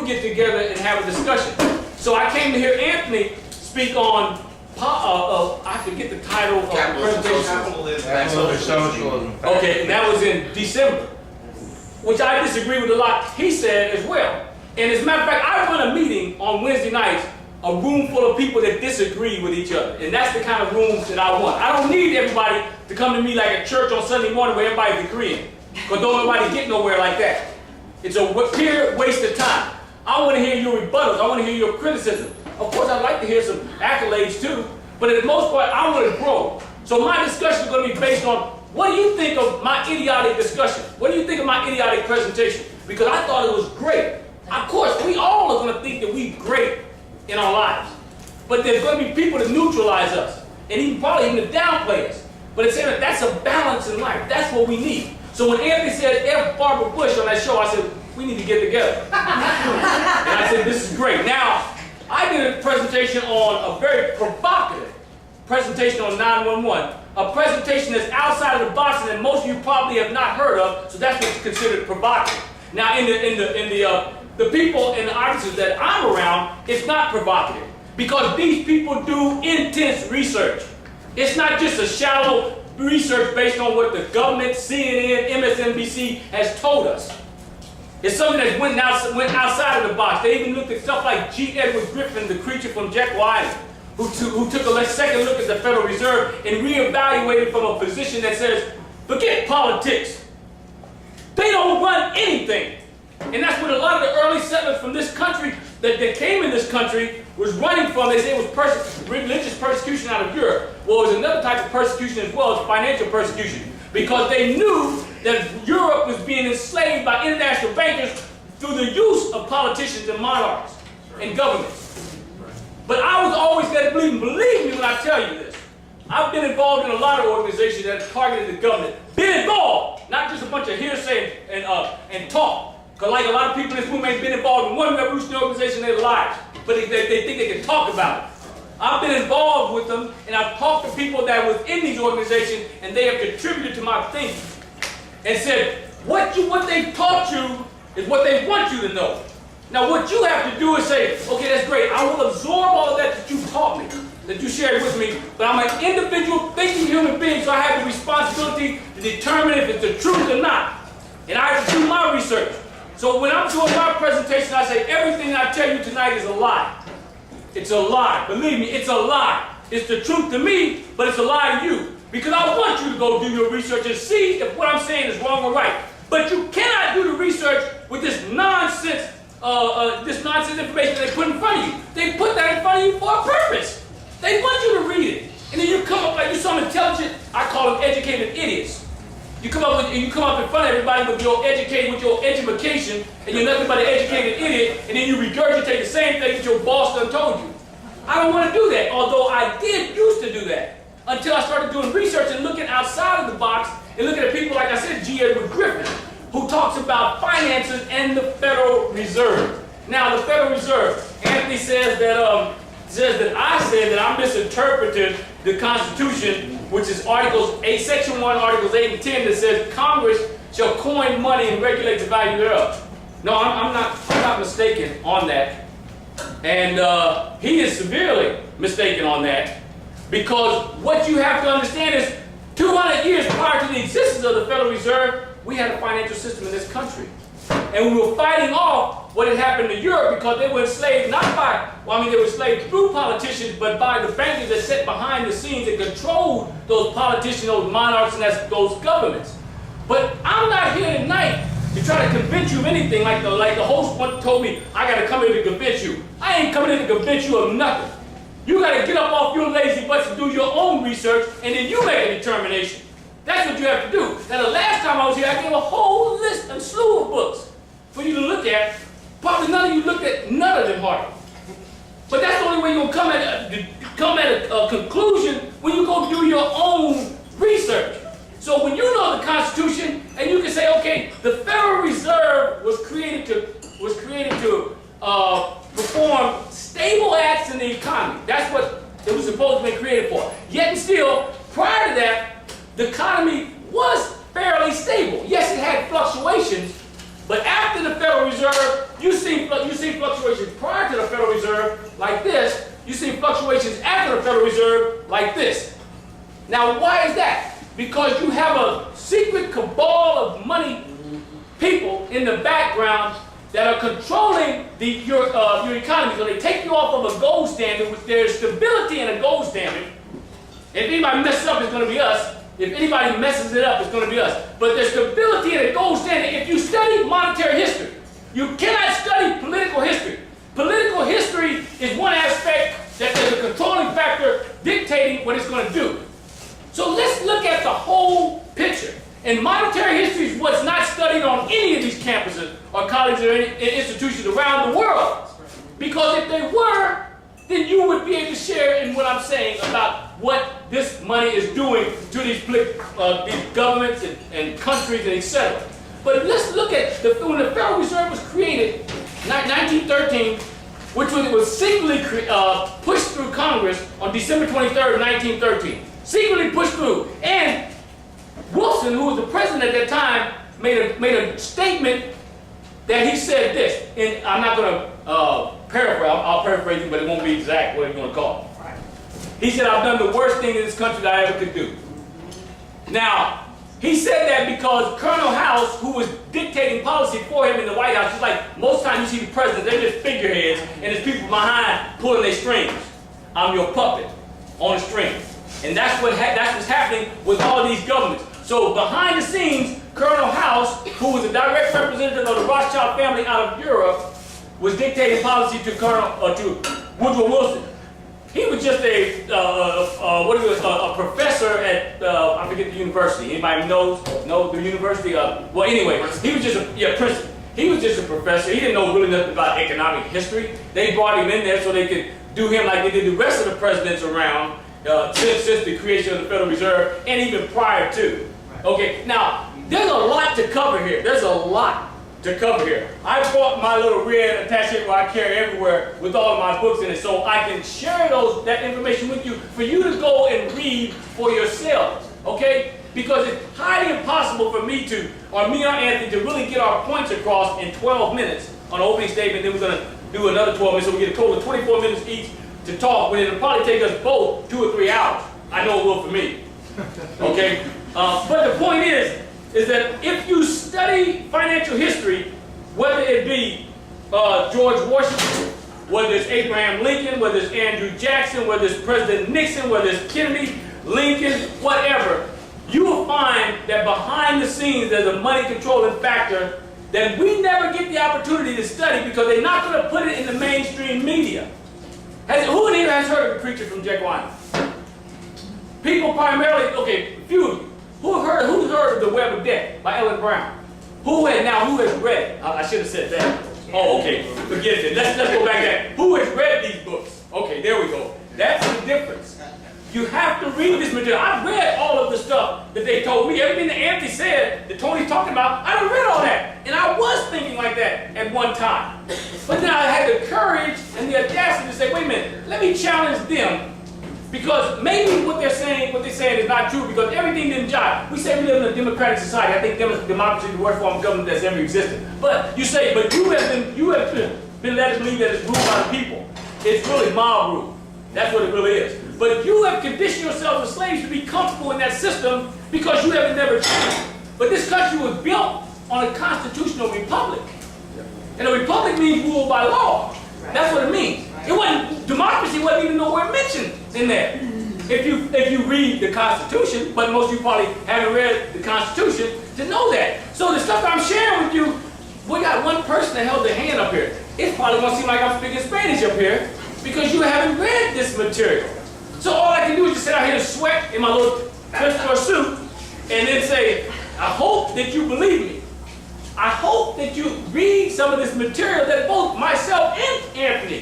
would get together and have a discussion. So I came to hear Anthony speak on, I forget the title of the presentation. Socialism. Okay, and that was in December, which I disagree with a lot he said as well. And as a matter of fact, I run a meeting on Wednesday nights, a room full of people that disagree with each other. And that's the kind of rooms that I want. I don't need everybody to come to me like a church on Sunday morning where everybody's agreeing. Because don't nobody get nowhere like that. It's a pure waste of time. I want to hear your rebuttals. I want to hear your criticism. Of course, I'd like to hear some accolades too. But at the most part, I want to grow. So my discussion is going to be based on, what do you think of my idiotic discussion? What do you think of my idiotic presentation? Because I thought it was great. Of course, we all are going to think that we're great in our lives. But there's going to be people that neutralize us. And even probably even to downplay us. But it's saying that that's a balance in life. That's what we need. So when Anthony said F. Barbara Bush on that show, I said, we need to get together. And I said, this is great. Now, I did a presentation on a very provocative presentation on 911. A presentation that's outside of the box and that most of you probably have not heard of, so that's what's considered provocative. Now, in the people in the audiences that I'm around, it's not provocative because these people do intense research. It's not just a shallow research based on what the government, CNN, MSNBC has told us. It's something that went outside of the box. They even looked at stuff like G. Edward Griffin, the creature from Jekyll Island, who took a second look at the Federal Reserve and reevaluated from a position that says, forget politics. They don't run anything. And that's what a lot of the early settlers from this country that came in this country was running from. They say it was religious persecution out of Europe. Well, it was another type of persecution as well as financial persecution. Because they knew that Europe was being enslaved by international bankers through the use of politicians and monarchs and governments. But I was always there to believe me when I tell you this. I've been involved in a lot of organizations that have targeted the government. Been involved, not just a bunch of hearsay and talk. Because like a lot of people in this room ain't been involved in one revolutionary organization in their lives. But they think they can talk about it. I've been involved with them, and I've talked to people that are within these organizations, and they have contributed to my thinking. And said, what they've taught you is what they want you to know. Now what you have to do is say, okay, that's great. I will absorb all of that you taught me, that you shared with me, but I'm an individual thinking human being, so I have the responsibility to determine if it's the truth or not. And I have to do my research. So when I'm doing my presentation, I say, everything I tell you tonight is a lie. It's a lie. Believe me, it's a lie. It's the truth to me, but it's a lie to you. Because I want you to go do your research and see if what I'm saying is wrong or right. But you cannot do the research with this nonsense information they put in front of you. They put that in front of you for a purpose. They want you to read it. And then you come up like you're some intelligent, I call them educated idiots. You come up in front of everybody with your education, and you're nothing but an educated idiot, and then you regurgitate the same thing that your boss done told you. I don't want to do that, although I did used to do that. Until I started doing research and looking outside of the box, and looking at people like I said, G. Edward Griffin, who talks about finances and the Federal Reserve. Now, the Federal Reserve, Anthony says that I said that I misinterpreted the Constitution, which is Section 1, Articles 8 and 10, that says Congress shall coin money and regulate the value thereof. No, I'm not mistaken on that. And he is severely mistaken on that, because what you have to understand is 200 years prior to the existence of the Federal Reserve, we had a financial system in this country. And we were fighting off what had happened to Europe because they were enslaved they were enslaved through politicians, but by the bankers that sat behind the scenes and controlled those politicians, those monarchs, and those governments. But I'm not here tonight to try to convince you of anything like the host once told me, I got to come here to convince you. I ain't coming here to convince you of nothing. You got to get up off your lazy butts and do your own research, and then you make a determination. That's what you have to do. Now, the last time I was here, I gave a whole list and slew of books for you to look at. Probably none of you looked at none of them hardly. But that's the only way you're going to come at a conclusion when you go do your own research. So when you know the Constitution, and you can say, okay, the Federal Reserve was created to perform stable acts in the economy. That's what it was supposed to be created for. Yet and still, prior to that, the economy was fairly stable. Yes, it had fluctuations, but after the Federal Reserve, you see fluctuations after the Federal Reserve like this. Now, why is that? Because you have a secret cabal of money people in the background that are controlling your economy. So they take you off of a gold standard, which there's stability in a gold standard. If anybody messes up, it's going to be us. If anybody messes it up, it's going to be us. But there's stability in a gold standard. If you study monetary history, you cannot study political history. Political history is one aspect that there's a controlling factor dictating what it's going to do. So let's look at the whole picture. And monetary history is what's not studied on any of these campuses or colleges or institutions around the world. Because if they were, then you would be able to share in what I'm saying about what this money is doing to these governments and countries and etc. But let's look at when the Federal Reserve was created, 1913, which was secretly pushed through Congress on December 23rd, 1913. Secretly pushed through. And Wilson, who was the president at that time, made a statement that he said this, and I'm not going to paraphrase, I'll paraphrase it, but it won't be exact what I'm going to call it. He said, I've done the worst thing in this country that I ever could do. Now, he said that because Colonel House, who was dictating policy for him in the White House, just like most times you see the president, they're just figureheads, and there's people behind pulling their strings. I'm your puppet on a string. And that's what's happening with all these governments. So behind the scenes, Colonel House, who was a direct representative of the Rothschild family out of Europe, was dictating policy to Woodrow Wilson. He was just a professor at I forget the university. Anybody know the university? Well, anyway, he was just Princeton. He was just a professor. He didn't know really nothing about economic history. They brought him in there so they could do him like they did the rest of the presidents around since the creation of the Federal Reserve and even prior to. Okay, now, there's a lot to cover here. There's a lot to cover here. I brought my little red attaché where I carry everywhere with all of my books in it so I can share that information with you for you to go and read for yourselves, okay? Because it's highly impossible for me or Anthony to really get our points across in 12 minutes on the opening statement. Then we're going to do another 12 minutes so we get a total of 24 minutes each to talk, when it'll probably take us both 2 or 3 hours. I know it will for me, okay? But the point is that if you study financial history, whether it be George Washington, whether it's Abraham Lincoln, whether it's Andrew Jackson, whether it's President Nixon, whether it's Kennedy, Lincoln, whatever, you will find that behind the scenes there's a money controlling factor that we never get the opportunity to study because they're not going to put it in the mainstream media. Who in here has heard of the preacher from Jack Wyman? People primarily, okay, few of you. Who's heard of The Web of Death by Ellen Brown? Who has read it? I should have said that. Oh, okay, forget it. Let's go back there. Who has read these books? Okay, there we go. That's the difference. You have to read this material. I've read all of the stuff that they told me. Everything that Anthony said, that Tony's talking about, I done read all that. And I was thinking like that at one time. But then I had the courage and the audacity to say, wait a minute, let me challenge them. Because maybe what they're saying is not true because everything didn't jive. We say we live in a democratic society. I think democracy is the worst form of government that's ever existed. But you say, but you have been led to believe that it's ruled by the people. It's really mob rule. That's what it really is. But you have conditioned yourselves as slaves to be comfortable in that system because you have never changed. But this country was built on a constitutional republic. And a republic means ruled by law. That's what it means. Democracy wasn't even nowhere mentioned in there. If you read the Constitution, but most of you probably haven't read the Constitution to know that. So the stuff I'm sharing with you, we got one person that held their hand up here. It's probably going to seem like I'm speaking Spanish up here because you haven't read this material. So all I can do is just sit out here and sweat in my little Christopher suit and then say, I hope that you believe me. I hope that you read some of this material that both myself and Anthony